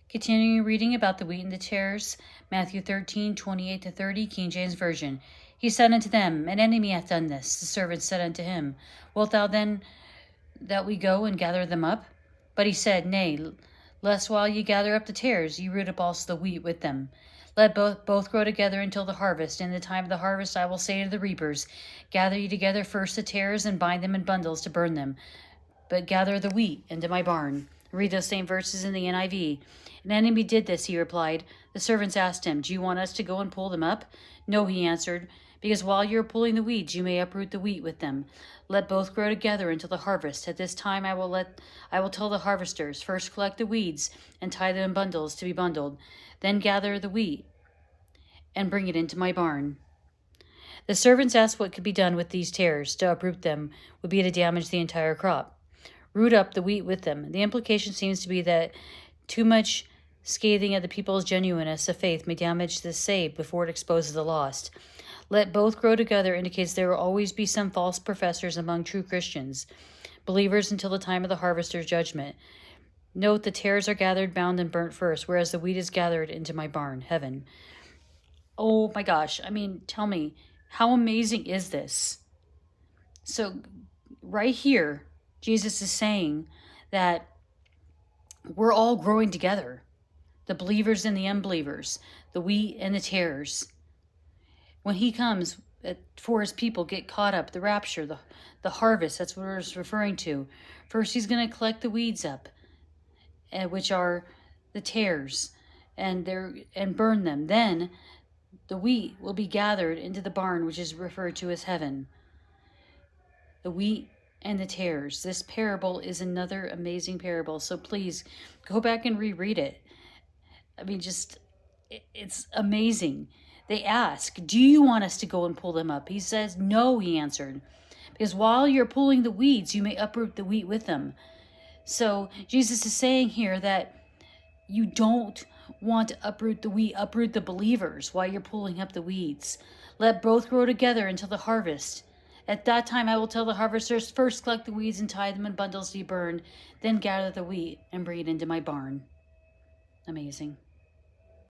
Continuing reading about the wheat and the tares, Matthew 13:28-30, King James Version. He said unto them, An enemy hath done this. The servants said unto him, Wilt thou then that we go and gather them up? But he said, Nay, lest while ye gather up the tares, ye root up also the wheat with them. Let both grow together until the harvest. In the time of the harvest I will say to the reapers, Gather ye together first the tares, and bind them in bundles to burn them, but gather the wheat into my barn. Read those same verses in the NIV. An enemy did this, he replied. The servants asked him, Do you want us to go and pull them up? No, he answered, because while you are pulling the weeds, you may uproot the wheat with them. Let both grow together until the harvest. At this time I will tell the harvesters, First collect the weeds and tie them in bundles to be bundled. Then gather the wheat and bring it into my barn. The servants asked what could be done with these tares. To uproot them would be to damage the entire crop. Root up the wheat with them. The implication seems to be that too much scathing of the people's genuineness of faith may damage the saved before it exposes the lost. Let both grow together indicates there will always be some false professors among true Christians, believers until the time of the harvester's judgment. Note the tares are gathered, bound, and burnt first, whereas the wheat is gathered into my barn, heaven. Oh my gosh, tell me, how amazing is this? So right here, Jesus is saying that we're all growing together. The believers and the unbelievers, the wheat and the tares. When he comes for his people, get caught up, the rapture, the harvest, that's what we're referring to. First, he's going to collect the weeds up, which are the tares, and burn them. Then the wheat will be gathered into the barn, which is referred to as heaven. The wheat and the tares. This parable is another amazing parable. So please go back and reread it. It's amazing. They ask, do you want us to go and pull them up? He says, no, he answered, because while you're pulling the weeds, you may uproot the wheat with them. So Jesus is saying here that you don't want to uproot the wheat, uproot the believers while you're pulling up the weeds. Let both grow together until the harvest. At that time I will tell the harvesters, First collect the weeds and tie them in bundles to be burned, then gather the wheat and bring it into my barn. Amazing.